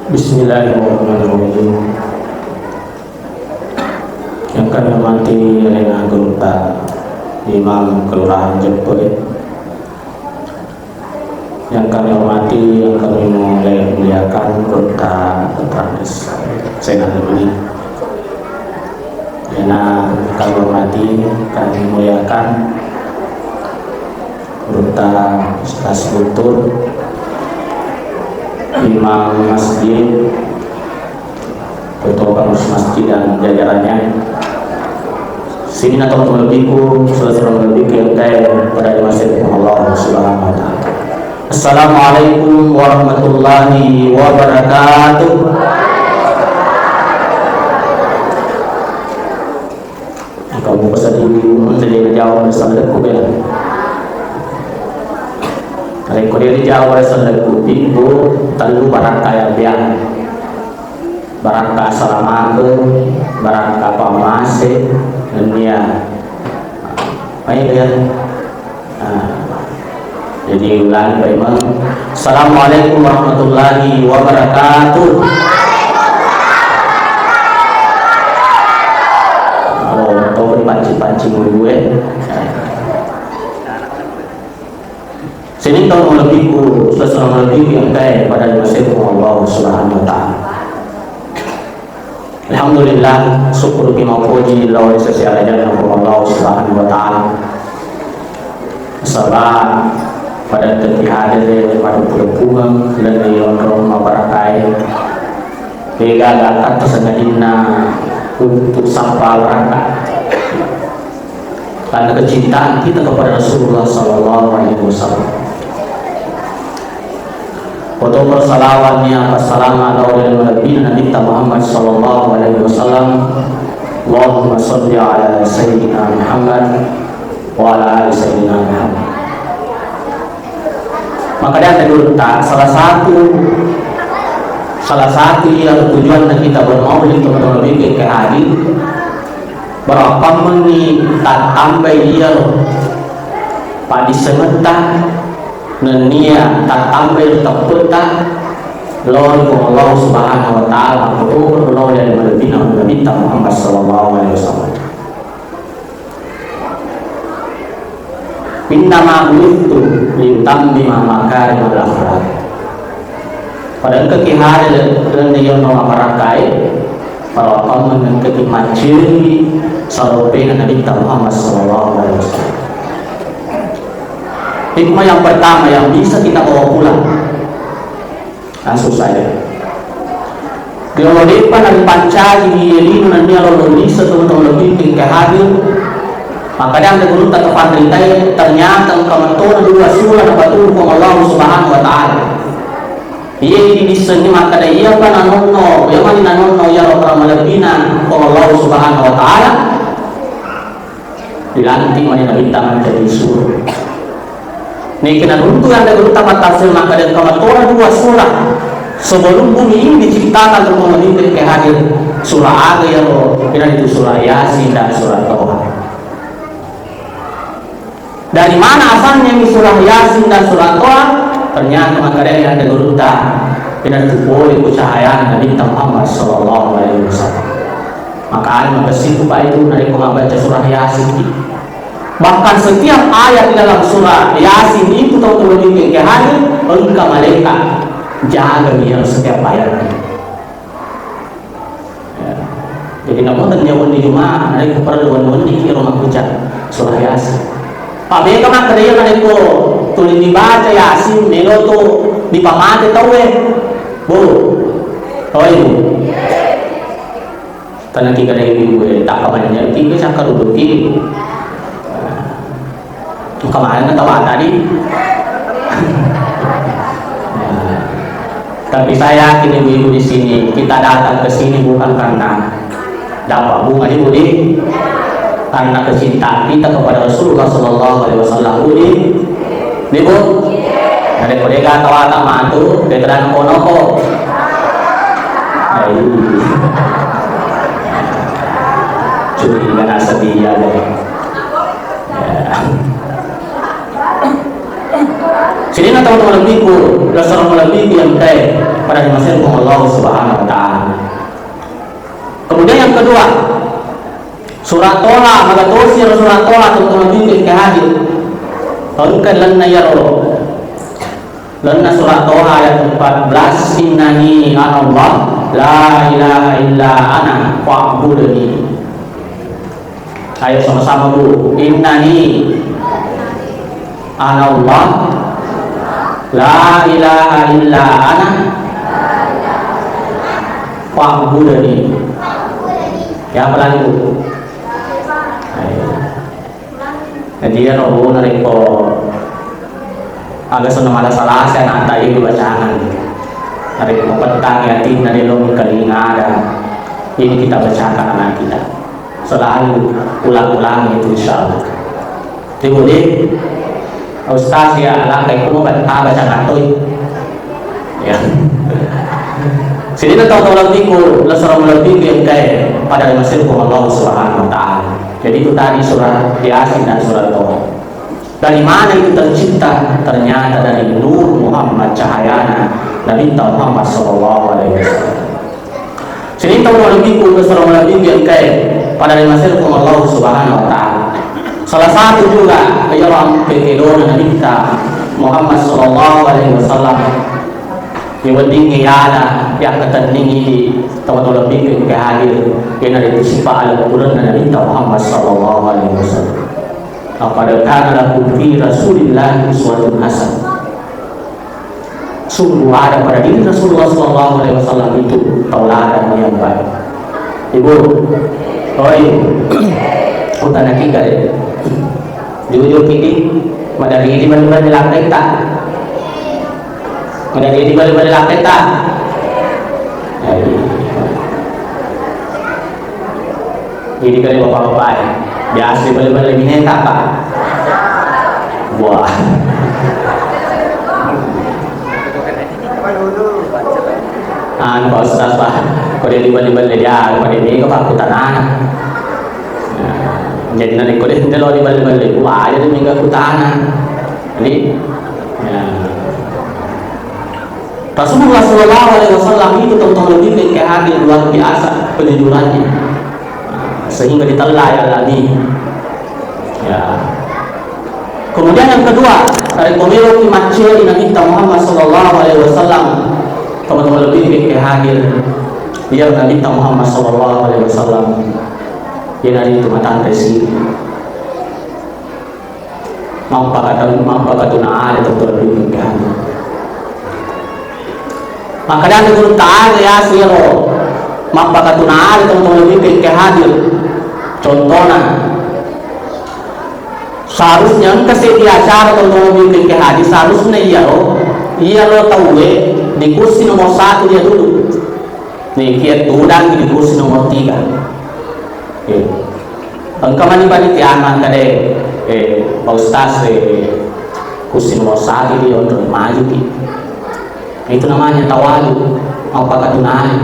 Bismillahirrahmanirrahim. Yang kami hormati Rena Geruta Imam Kelurahan Jeput, yang kami hormati, yang kami muliakan Geruta Trans Senat ini, yang kami hormati, kami muliakan Geruta Ustaz Guntur, Imam Masjid, Ketua Pengurus Masjid dan jajarannya. Sini atau lebihku, saudara lebih yang pada masjid Allah Subhanahu wa Ta'ala. Assalamualaikum warahmatullahi wabarakatuh. Kamu pesan ibu menjadi jawab bersamaku ya. Kalau dia dijawab bersamaku ibu terlalu barangka yang biang. Barangka assalamualaikum, barangka pamase, dunia. Baik ya. Jadi ulang memang. Assalamualaikum warahmatullahi wabarakatuh. Oh, tahu pancing-pancing gue. Sini tahu lebihku, sesuatu lebih yang kaya pada masjid Allah Subhanahu wa Ta'ala. Alhamdulillah, syukur kita puji Allah sesiapa jalan Allah Subhanahu wa Ta'ala. Salam pada tertihad pada pulang dan diondong mabarakai. Bega gakat tersengadina untuk sampah rangka. Karena kecintaan kita kepada Rasulullah Sallallahu Alaihi Wasallam. Foto persalawatnya assalamu alaikum warahmatullahi Nabi Muhammad sallallahu alaihi wasallam. Allahumma shalli ala sayyidina Muhammad wa ala ali sayyidina Muhammad. Maka dia dulu tak salah satu yang tujuan kita bermaulid teman-teman lebih ke hari berapa menit tak tambah dia pada sementara nenia tak ambil tak petah lawan Allah Subhanahu wa Ta'ala betul lawan dari Nabi Muhammad sallallahu alaihi wasallam. Innama bu'ithtu litammima makarim al-akhlaq. Pada kekihan dan dia nama parakai para kaum dengan kekiman ciri sarope Nabi Muhammad sallallahu alaihi wasallam. Hikmah yang pertama yang bisa kita bawa pulang langsung saja. Kalau depan dan pancagi dielinu dan dia lalu bisa teman-teman lebih ke hadir, maka dia ada guru tak kepandritai ternyata kementuan dua surah betul hukum Allah Subhanahu wa Ta'ala. Ia ini bisa ni maka dia ia kan anono, ia mana anono ya orang melebihan hukum Allah Subhanahu wa Ta'ala. Dilantik mana Nabi tangan jadi surah. Nih kena runtuh yang ada tamat tafsir maka dan kementuan dua surah sebelum bumi ini diciptakan untuk memiliki hadir surah ada ya loh kira itu surah Yasin dan surah Toha. Dari mana asalnya ini surah Yasin dan surah Toha? Ternyata maka yang ada geruta kira itu boleh cahaya Nabi Muhammad sallallahu alaihi wasallam. Maka ada kesitu pak itu dari membaca surah Yasin. Bahkan setiap ayat di dalam surah Yasin itu tahu memiliki hadir engkau malaikat jaga dia setiap ayat. Ya. Jadi kamu terjauh di rumah, ada keperluan di rumah hujan surah Yasin. Pak mereka nak kerja kan itu tulis dibaca Yasin, melo tu di pamate tahu bu, tahu ibu. Karena kita dari ibu tak kamarnya, kita cakap dulu kiri. Kemarin ketawa tadi. Tapi saya yakin ibu-ibu di sini kita datang ke sini bukan karena dapat bunga ibu di, karena kecintaan kita kepada Rasulullah Sallallahu Alaihi Wasallam ibu. Ada mereka tawa tak mantu, veteran konoko. Curi dengan sedia deh. Sini na teman-teman lebihku, dasar lebih yang kayak pada dimaksud Allah Subhanahu wa taala. Kemudian yang kedua, surat Toha, magatosi surat Toha tentang bikin kehadir. Hangkan lan yaro. Lan surat Toha ayat 14, innani anallah la ilaha illa ana fa'budni. Ayo sama-sama Bu. Innani anallah la ilaha illa ana fa'budni. Ya apa lagi Bu? Jadi ya robo nariko agak senang ada salah saya nak tahu di bacaan. Hari petang yatim dari lomi kalinga ada ini kita bacakan anak kita. Selalu ulang-ulang itu insyaallah. Kemudian Ustaz ya lah kayak kamu bacaan tuh. Ya. Sini tahu lebih ku lesarong lebih yang kayak pada masjid Allah Subhanahu wa taala. Jadi itu tadi surat Yasin dan surat Toha. Dari mana itu tercipta? Ternyata dari nur Muhammad cahayana Nabi Muhammad sallallahu alaihi wasallam. Sini tahu lebih ku lesarong lebih yang kayak pada masjid Allah Subhanahu wa taala. Salah satu juga yang pekelon Nabi Muhammad sallallahu alaihi wasallam. Yang penting ada yang ketentingi di teman-teman lebih ke hadir yang ada di sifat Al-Quran dan Nabi Muhammad sallallahu alaihi wasallam. Apabila kana lakum fi Rasulillah uswatun hasan. Sungguh ada pada diri Rasulullah sallallahu alaihi wasallam itu tauladan yang baik. Ibu, oi, utan nakika ya. Jujur kiti, madari di mana lantai tak. Ada di balik-balik laket tak? Jadi kalau bapak-bapak biasa balik-balik ini tak pak? Wah. Pak Ustaz pak, kalau dia balik-balik dia, kalau dia ke Pak Kutanan. Jadi nanti kalau dia lo di balik-balik, wah jadi minggu Kutanan. Jadi. Rasulullah Sallallahu Alaihi Wasallam itu teman-teman lebih kehadir luar biasa penjujurannya sehingga ditelai alami. Ya. Kemudian yang kedua dari pemilu macil Nabi Muhammad Sallallahu Alaihi Wasallam teman-teman lebih kehadir dia Nabi Muhammad Sallallahu Alaihi Wasallam dia dari itu matan resi mampu katuna ada teman-teman lebih kehadir. Maka dia turun taat ya siro maka katuna teman-teman lebih kehadir. Contohnya seharusnya kesedia acara teman-teman lebih kehadir seharusnya iya lo tahu di kursi nomor 1 dia dulu nih kiat tudang di kursi nomor 3 engkau mani panitian kade Pak Ustaz kursi nomor 1 dia untuk maju itu namanya tawadu apakah tunai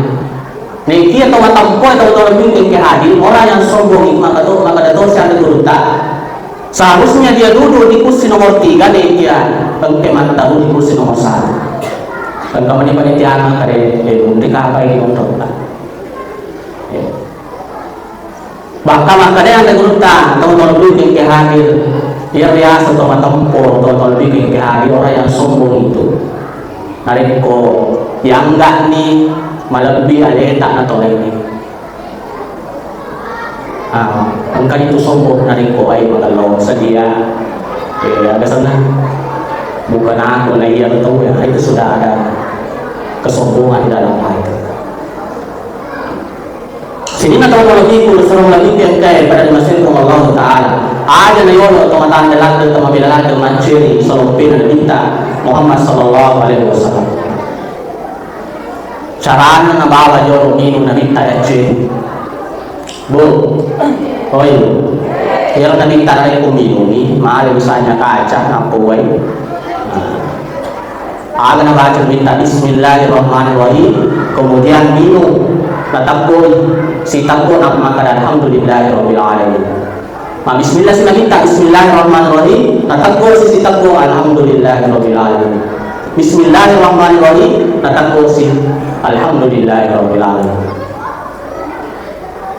nih dia tahu tampo atau lebih ke hadir orang yang sombong maka dato siapa turunta seharusnya dia duduk di kursi nomor 3 nih dia pengkeman tahu di kursi nomor 1 dan kamu panitian kare mereka apa ini untuk bahkan makanya yang turunta tahu lebih ke hadir dia biasa tahu tampo tahu lebih ke hadir orang yang sombong itu nariko yang enggak nih malah lebih ada tak atau lain angka itu sombong nariko ay kalau sedia agak senang bukan aku lagi yang tahu ya itu sudah ada kesombongan dalam hati sini nak tahu lagi pun serong lagi yang kaya pada masjid Allah Taala ada na yon teman-teman dalam teman-teman dalam mencuri solompin dan minta Muhammad sallallahu alaihi wasallam. Caranya na bawa joro minum na minta aje. Bu. Oi. Yang na minta na ko minum ni, mahal misalnya kaca na puway. Aga na baca minta bismillahirrahmanirrahim, kemudian minum. Tatakboy, si takbo na maka alhamdulillahirabbil alamin. Bismillah sila minta bismillahirrahmanirrahim. Natakbo si takbo alhamdulillahirabbil alamin. Bismillahirrahmanirrahim natakosi alhamdulillahirabbil alamin.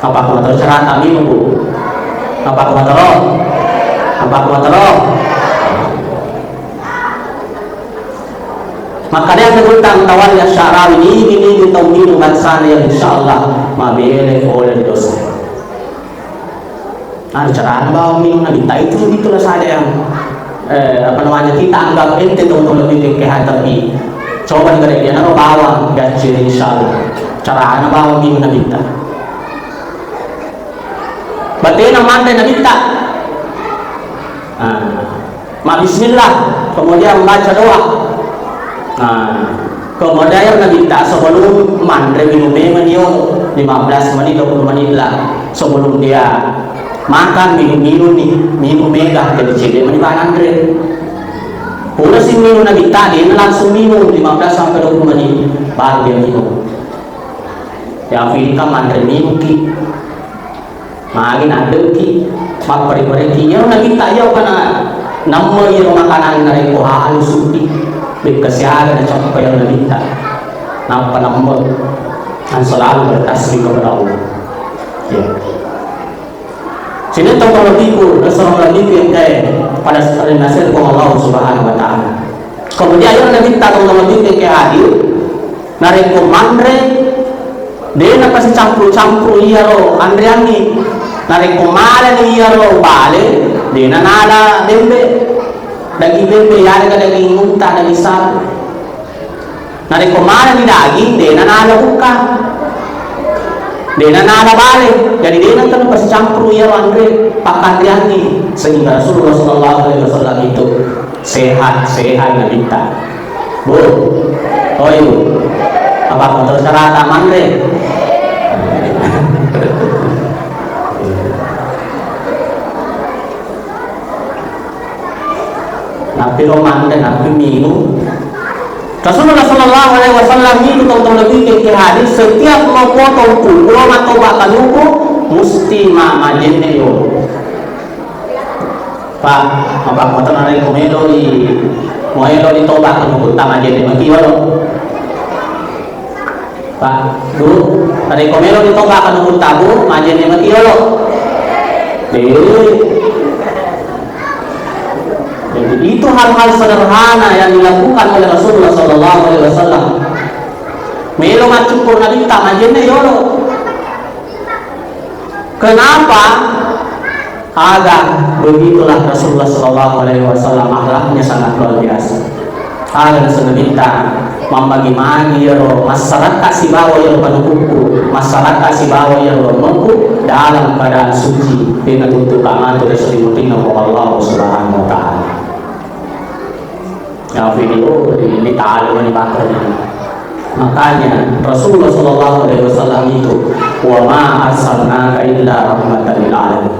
Apa ko tercerah kami Bu? Apa ko terong? Apa ko terong? Makanya tentang tawar ya syarawi ini tauhid bansana yang insyaallah mabele oleh dosa. Nah, cara bawa minum nabi itu itulah saja yang apa namanya kita anggap ente untuk lebih kehati. Coba negara dia naro bawa gaji insyaallah. Cara bawa minum nabi ta. Batena mandai nabi ta. Ma bismillah kemudian membaca doa. Kemudian Nabi tak sebelum mandre minumnya menio 15 menit 20 menit lah sebelum dia makan minum mega jadi cede menimba andre. Udah sih minum Nabi tadi langsung minum 15 sampai 20 menit baru dia minum. Yang pilih kan mandre minum ki, makin ada ki, pari ki. Yang Nabi tak jauh karena nama yang makanan dari kuah suti. Kesialan dan capai yang minta nampak nombor dan selalu bertasbih kepada Allah. Ya. Sini tahu lebihku, seorang lebihku yang kaya pada nasir Allah Subhanahu Wa Taala. Kemudian yang minta tahu lebihku yang kaya hadir, narik komandre, dia nak kasih campur iya lo, Andriani, narik komale iya lo bale, dia nada dembe. Daging bebe yari ka daging munta daging sapi. Nari kumana ni daging de nanana buka. De nanana bale. Jadi de nang kan pasti campur ya andre pakandriani sehingga Rasulullah sallallahu alaihi wasallam itu sehat na minta. Bu. Oh ibu. Apa kontrol cara tamandre? Nabi roman dan Nabi minum. Rasulullah sallallahu alaihi wasallam itu tentang lebih ke hadis setiap mau potong kulo atau bakal lugu mesti majenne yo. Pak, apa potong hari komelo di tobat kulo majenne makiyo. Pak, dulu hari komelo di tobat kulo tabu majenne makiyo. Itu hal-hal sederhana yang dilakukan oleh Rasulullah sallallahu alaihi wasallam. Melo macukur nabi tak majene yolo. Kenapa? Ada begitulah Rasulullah sallallahu alaihi wasallam akhlaknya sangat luar biasa. Ada sebenarnya membagi-bagi yolo masyarakat si bawa yang penukuku, masyarakat si bawa yang lomoku dalam keadaan suci dengan tutup aman tu diselimuti oleh Allah Subhanahu wa taala. Yang video ini tahu ini bakal ini. Makanya Rasulullah sallallahu alaihi wasallam itu wa ma arsalnaka illa rahmatan lil alamin.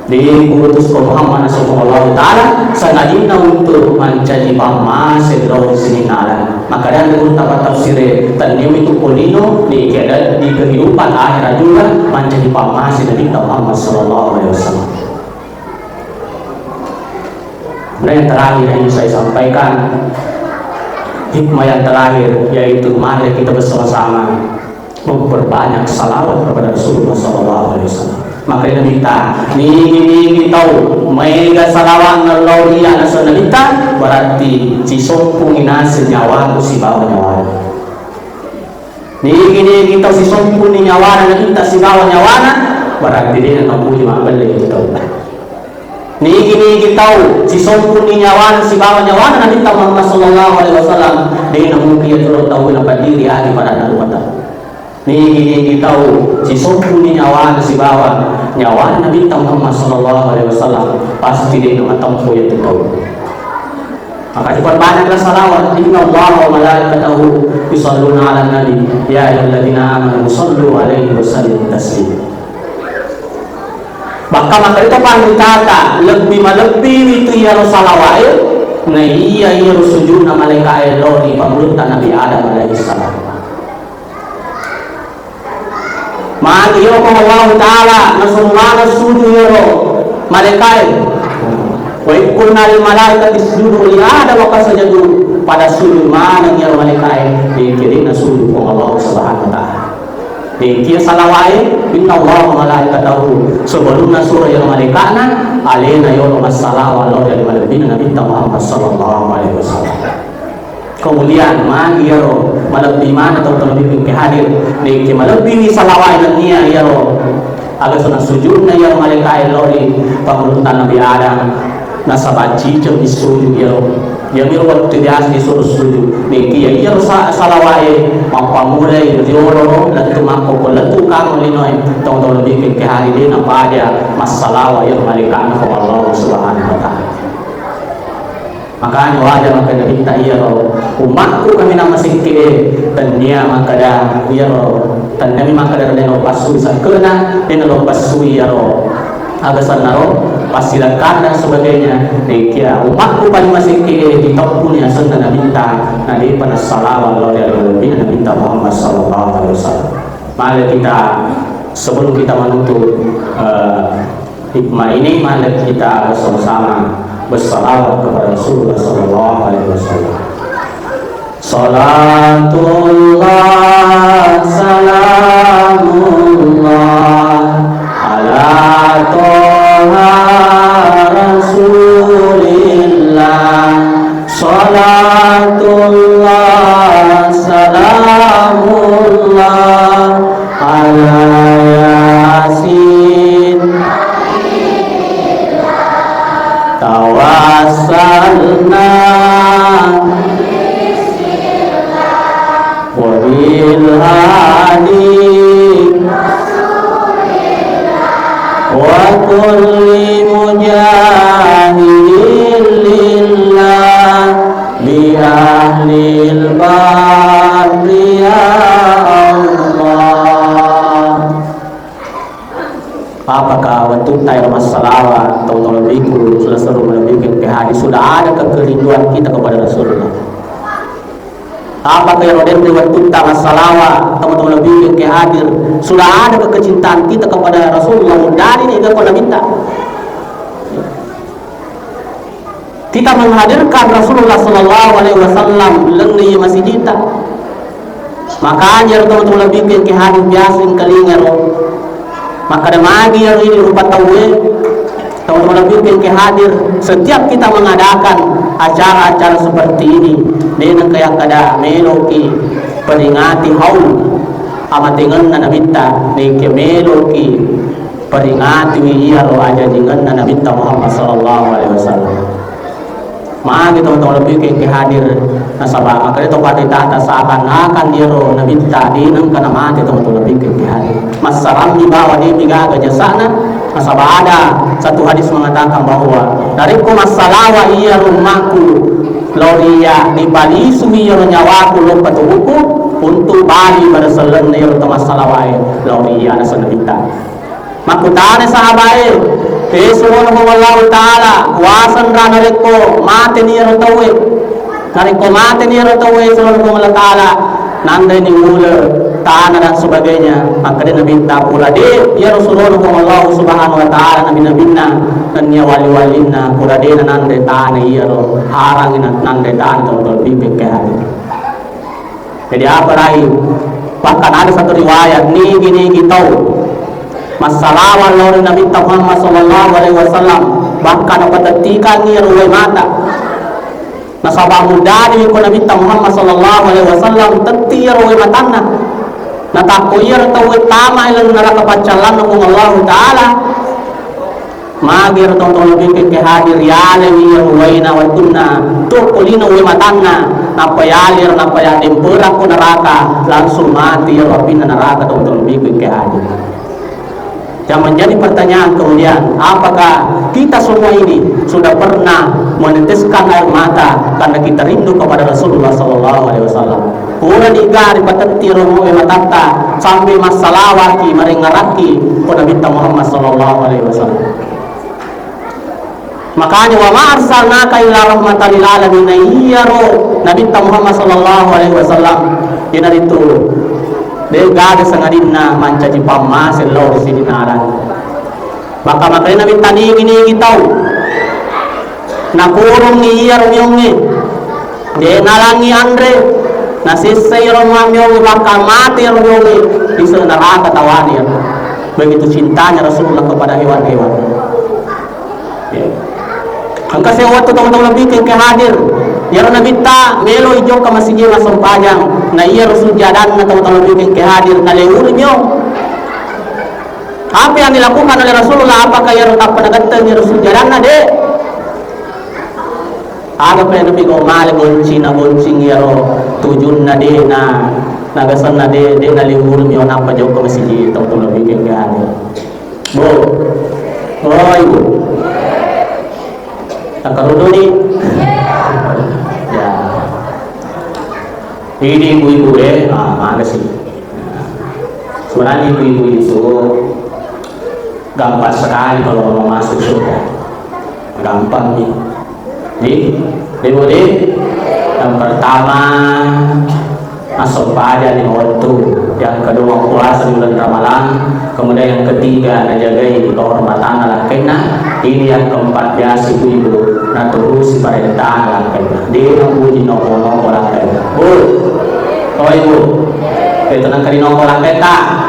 Diutus Muhammad sallallahu taala sanadina untuk menjadi pemakai dari sini alam. Maka dan menurut tafsir tadium itu kulino di kehidupan akhirat juga menjadi pemakai dari Muhammad sallallahu alaihi wasallam. Nah, yang terakhir yang saya sampaikan hikmah yang terakhir yaitu mari kita bersama-sama memperbanyak salawat kepada Rasulullah sallallahu alaihi wasallam. Maka kita minta ni tahu mega salawat nallau dia nasa minta berarti si sompung ina senyawa si bawa nyawa. Ni kita si sompung ni nyawa na minta si bawa nyawa berarti dia nak puji mabel kita. Ni tahu si sompun ni nyawan si bawa nyawan Nabi Muhammad sallallahu alaihi wasallam dia nak mungkin terus tahu apa diri ahli pada dalam. Ni tahu si sompun ni nyawan si bawa nyawan Nabi Muhammad sallallahu alaihi wasallam pasti dia nak tahu itu tahu. Maka cepat banyaklah salawat. Inna Allah wa malaikatahu yusalluna 'alan nabi ya ayyuhalladzina amanu sallu 'alaihi wa sallimu taslima. Maka itu kata lebih itu ya Rasulullah na iya sujud na malaikat Allah di pemulutan Nabi Adam alaihi salam. Maka Allah taala Rasulullah sujud ya malaikat Wa kunna lil malaikati isjudu li Adam wa fasajadu pada sujud mana yang malaikat dikirim sujudของ Allah Subhanahu wa taala. Dia salawai inna Allah wa malaikatahu sebelumna surah yang malaikatna alaina yawma as-salam wa ala nabiyina Muhammad sallallahu alaihi wasallam. Kemudian magi yaro malabbi mana atau lebih ke hadir di malabbi salawai dunia yaro agak sana sujudna yaro malaikat lori pemerintahan Nabi Adam nasabaci jam disuruh yaro yang dia waktu dia disuruh sujud niki ya yaro salawai mampamulai dioro latu mangko latu kamu linoi tong lebih ke hadir di napa dia masalah yaro malaikat Allah Subhanahu wa taala. Makanya wajah maka dari kita iya roh umatku kami nama sikit dan dia maka dah iya roh dan kami maka dari dengan pasui sakena dengan pasui ya roh agak sana roh pasilakan dan sebagainya dia umatku paling masih sikit di topun yang sunnah nabi kita nabi pada salawat Allah dari nabi kita Muhammad sallallahu alaihi wasallam. Mari kita sebelum kita menutup hikmah ini mari kita bersama-sama bersalawat kepada Rasulullah sallallahu alaihi wasallam. Salatullah salamullah ala toha rasulillah. Salatullah salamullah ala yasin tawassalna wa bil hadi wa kulli mujahidin lillah bi ahlil barri ya Allah. Apakah waktu tayar masalah atau lebihku sudah seru melebihkan ke hadis sudah ada kekerinduan kita kepada Rasulullah. Apakah yang ada di waktu tayar masalah teman-teman lebihkan ke hadir sudah ada kecintaan kita kepada Rasulullah dari ini kepada minta. Kita menghadirkan Rasulullah sallallahu alaihi wasallam lengli masih kita. Makanya teman-teman lebihkan ke hadir biasa kelingan maka ada magi yang ini rupa tahu teman-teman lebih ke hadir setiap kita mengadakan acara-acara seperti ini dengan kayak ada meloki peringati haul amat dengan nabita ke meloki peringati iya lo aja dengan nabita Muhammad sallallahu alaihi wasallam. Magi teman-teman lebih ke hadir nasabah maka itu pada tata seakan-akan dia roh nabi tadi nang kana mati teman-teman lebih ke hadir masalah di bawah dia tiga aja sana nasabah ada satu hadis mengatakan bahwa dari ku masalah iya rumahku loria di bali sumi yo nyawaku lo patuku untuk bali berselan yo masalah wae loria na sanabita makutane sahabae Subhanahu wa ta'ala kuasan ra nareko mate ni rotawe nareko mate ni rotawe Subhanahu wa ta'ala nanda ni mula tanah dan sebagainya maka dia nabi minta pula dia ya Rasulullah Subhanahu wa ta'ala nabi nabina dan ya wali-walina pula dia nanda tanah ya roh harang nanda tanah untuk lebih ke hati. Jadi apa rai bahkan ada satu riwayat ni gini tahu masalah walau Nabi Muhammad sallallahu alaihi wasallam bahkan ketika ngiruwe mata nasabah muda di ko Nabi Muhammad sallallahu alaihi wasallam tetir we matana natakoyer tahu tama ilang neraka pacalan ng Allah taala magir tong lebih ke hadir yale we na watunna to kulino we matana napayalir napayadim pura ko neraka langsung mati ya rabbi neraka tong lebih ke hadir. Yang menjadi pertanyaan kemudian, apakah kita semua ini sudah pernah meneteskan air mata karena kita rindu kepada Rasulullah sallallahu alaihi wasallam? Pura digari patetiru mo matata sampai masalawaki maringaraki kepada Nabi Muhammad sallallahu alaihi wasallam. Makanya wa ma arsalnaka illa rahmatan lil alamin iyaro Nabi Muhammad sallallahu alaihi wasallam ina itu dia gada sangadina mancaci pamasin law di sini naran maka makanya nabi tani gini tahu nakurong ni iya rumyongi de nalangi Andre nasisay rumyongi bakal mati rumyongi bisa neraka tawani. Begitu cintanya Rasulullah kepada hewan-hewan. Ang kasi waktu taon-taon lebih ke hadir yaro nabita melo ijo ka masigi masampajang na iya Rasul jadan na taon-taon lebih ke hadir na lewur nyo. Apa yang dilakukan oleh Rasulullah, apakah yaro tak panagatan ni Rasul jadan na de? Aga pa nabi ko mali goncing yaro tujun na de na nagasan na de na lewur nyo na pa jo ka masigi taon-taon lebih ke hadir. Bo. Oh ibu. Akarudo ni ya ini ibu-ibu mana sih sebenarnya ibu-ibu itu gampang sekali kalau mau masuk surga, gampang nih. Ibu yang pertama masuk pada di waktu, yang kedua puasa di bulan Ramadan, kemudian yang ketiga menjagai kehormatan laki-laki. Ini yang keempat biasa ibu na terus perintah laki-laki. Dia puji nopo laki-laki. Bu, oh ibu, itu nang kali nopo laki-laki.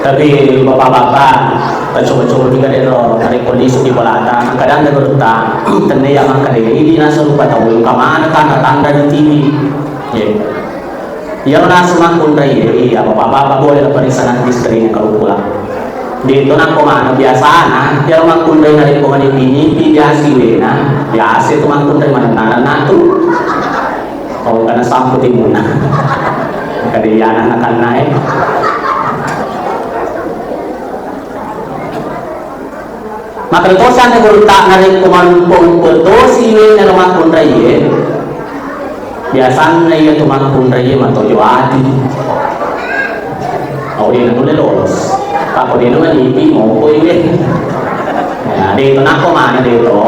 Tapi bapak-bapak coba-coba juga dari kondisi di belakang kadang ada berutang tanda yang akan ini nasa lupa tahu kemana kan tanda di TV ya nasa makun dari iya bapak-bapak boleh periksa nanti istrinya kalau pulang di itu nak kemana biasa ya makun dari kemana ini biasa biasa itu makun dari mana tuh kalau karena sambut imuna kadian akan naik. Maka tosan na gulta na rin kumampong putosi na lumakon raye biasan na iya tumakon raye matoyo ati o di na nula lolos ako di naman ipi mo ko yun dito na ako mana dito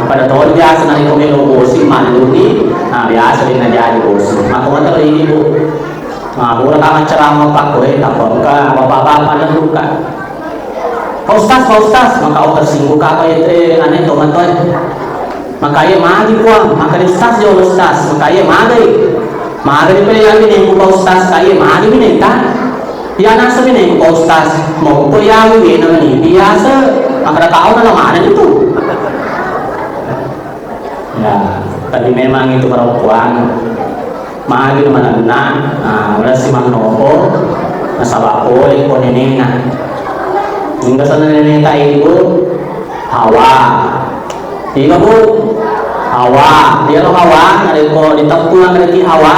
pada tol biasa na rin kumilubosi maluni biasa rin na dyan bosi makuha na rin ibo mura ka macarama pa ko tapos ka mapapapa na luka. Pak Ustaz, maka aku tersinggung apa itu aneh teman-teman. Maka ia magi puang, maka Ustaz jauh Ustaz, maka ia magi pilih lagi nih Pak Ustaz, kaya magi nih kan? Dia nasa nih Pak Ustaz, mau kau yang ini namanya biasa, maka kau nama mana itu? Ya, tapi memang itu perempuan magi mana udah si manopo, masalah boleh kau nenena. Hingga sana neta ibu Hawa, iya bu Hawa, dia lo Hawa, ada ko ditepulang lagi Hawa,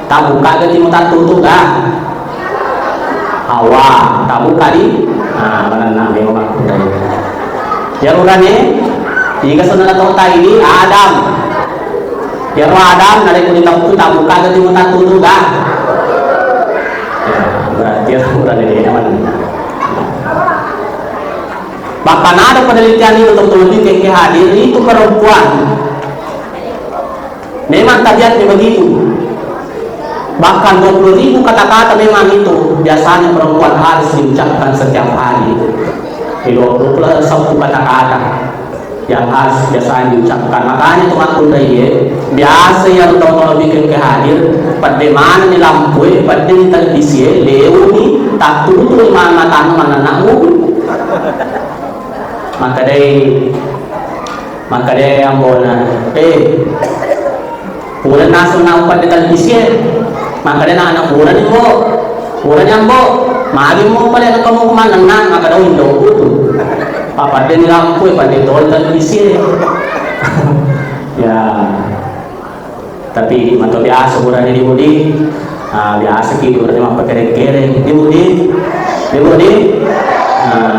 tak buka ke timur tak tutup dah. Hawa, tak buka di, mana nabi orang kuda. Dia urangnya, hingga sana neta ini Adam, dia lo Adam, ada ko ditepulang tak buka ke timur tak tutup dah. Berarti urangnya dia mana? Bahkan ada penelitian ini untuk teman-teman yang hadir itu perempuan memang tabiatnya begitu. Bahkan 20.000 kata-kata memang itu biasanya perempuan harus diucapkan setiap hari. 21 kata-kata yang harus biasanya diucapkan. Makanya teman-teman biasa yang tahu bikin hadir pada mana di lampu pada di televisi leuni tak tutup mana namu. Maka dia yang bona bulan nasun na upad di televisi maka dia na anak bulan yang bo magi mo pala na kamu kumanan na maka daw indo uto papa din lampu pada di televisi ya tapi mato biasa bulan ini budi biasa gitu berarti mah pakai-kere di budi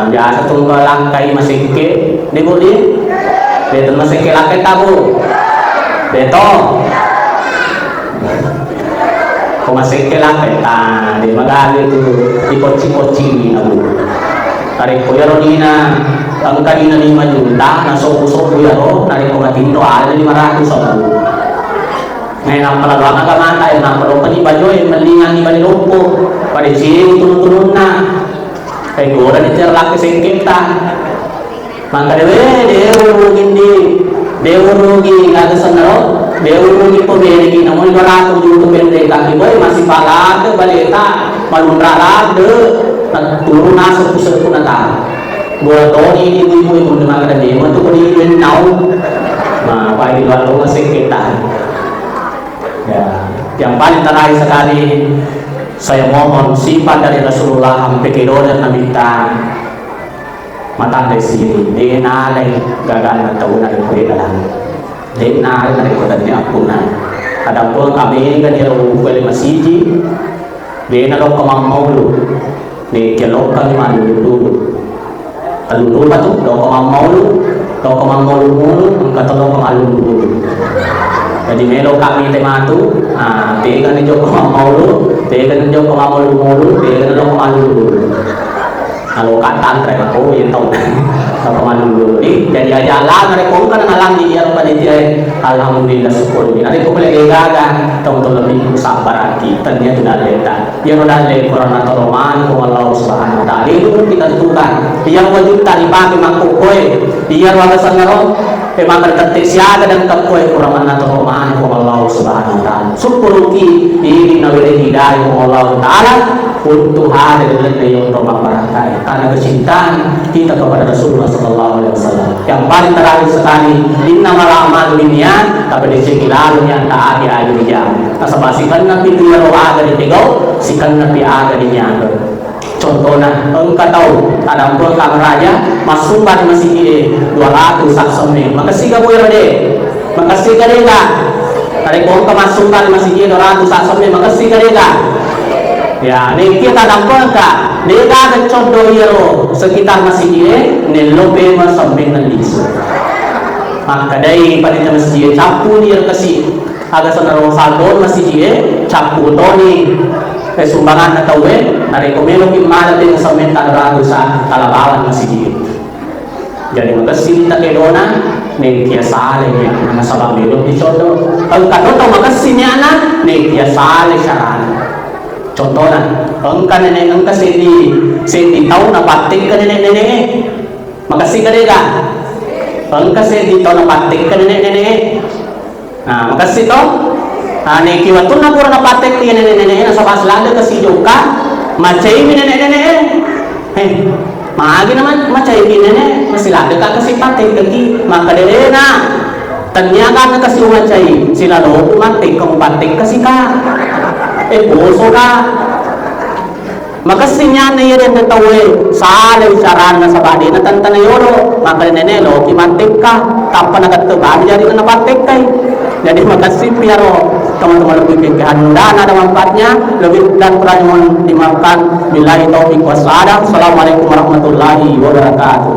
biasa tunggu langkai masih ke di budi betul masih ke langkai tabu betul kau masih ke langkai di magali itu di koci ini nabu tarik koyaro nina ang kanina 5 juta na sopo ya ro tarik ko matindo ada 500 nabu Ngayon ang palaluan agama tayo na palupan ni Bajoy, malingan ni Balilopo, pada sini turun-turun na. Kaya gura ni terlaki singkita. Maka dewa rugi kagasan na ro, dewa rugi po beri namun barato juto pendre kaki boy masih palade baleta malunralade turun nasa pusat pun nata. Buat toni ini ibu ibu nama kada dewa tu kau ini nau, nah pai luar rumah singkita. Ya, yang paling terakhir sekali saya mohon sifat dari Rasulullah sampai dan meminta mata dari sini dia nalai gagal na tahu na kau dalam dia nalai na kau tadi apunan ada pun kami kan dia boleh masjid dia nak kau mau lu dia kelok kami malu dulu lalu tu do kau mau lu kata lo kau malu dulu. Jadi melo kami tema tu, dia kan jauh kemau dia kan jauh kemau dia kan jauh malu. Kalau kata mereka, oh yang tahu, kalau malu jadi aja alam mereka kan alam dia pada dia, alhamdulillah syukur ini. Ada kau boleh gagal, tahu lebih sabar hati, ternyata sudah letak. Yang sudah letak Quran atau Roman, Allah Subhanahu Wa Taala itu kita tentukan. Yang wajib tadi pagi makukoi, dia wajib sangarom. Memang terketik siaga dan kekuai Quran atau Roman Allah Subhanahu Wa Taala. Syukur ini nawiri hidayah Allah Taala untuk hari yang Roman barakai. Karena kecintaan kita kepada Rasulullah Sallallahu Alaihi Wasallam. Yang paling terakhir sekali, innamal a'malu binniyat, tapi disikilalu yang tak ada akhirnya. Asabasikan nabi itu yang ada di tegau, sikan nabi ada di nyaga. Contohnya, engkau tahu ada pun kang raja masuk pada masjid 200 saksone, makasih gak boleh deh, makasih gak deh gak, tadi kau masuk pada masjid 200 saksone, makasih gak deh gak. Ya, ni kita nampak ka, ni ada contoh hero sekitar masjid ni lope masambing nandis. Maka dari pada masjid capu dia kasih agak senarong saldo masjid capu toni sumbangan atau dari komelo kimala din sa mental sa kalabawan masjid. Jadi makasih kita kedona ni kiasale ya na sa bamilo di contoh. Ang katoto makasih niya na ni kiasale syaran. Contohnya, engkau nenek engkau senti tahu na patik ka nenek makasih ka dega. Engkau senti tahu na patik ka nenek. Nah, makasih to. Ane kiwatun na pura na patik ti nenek na sa paslada kasi joka macay mi nenek. Maagi naman macay mi nenek masilada ka kasi patik kagi makadere na. Tanyaga na kasi macay sila do matik kung patik kasi ka. Boso ka. Makasih niya na yan ang tawe salay saran na sa badi na tanta na yoro maka nenelo kimantik ka tapa nagatubali jadi na napatik kay jadi makasih pero teman-teman lebih kehanda ada manfaatnya lebih dan kurang mohon dimaafkan billahi taufiq wassalam. Assalamualaikum warahmatullahi wabarakatuh.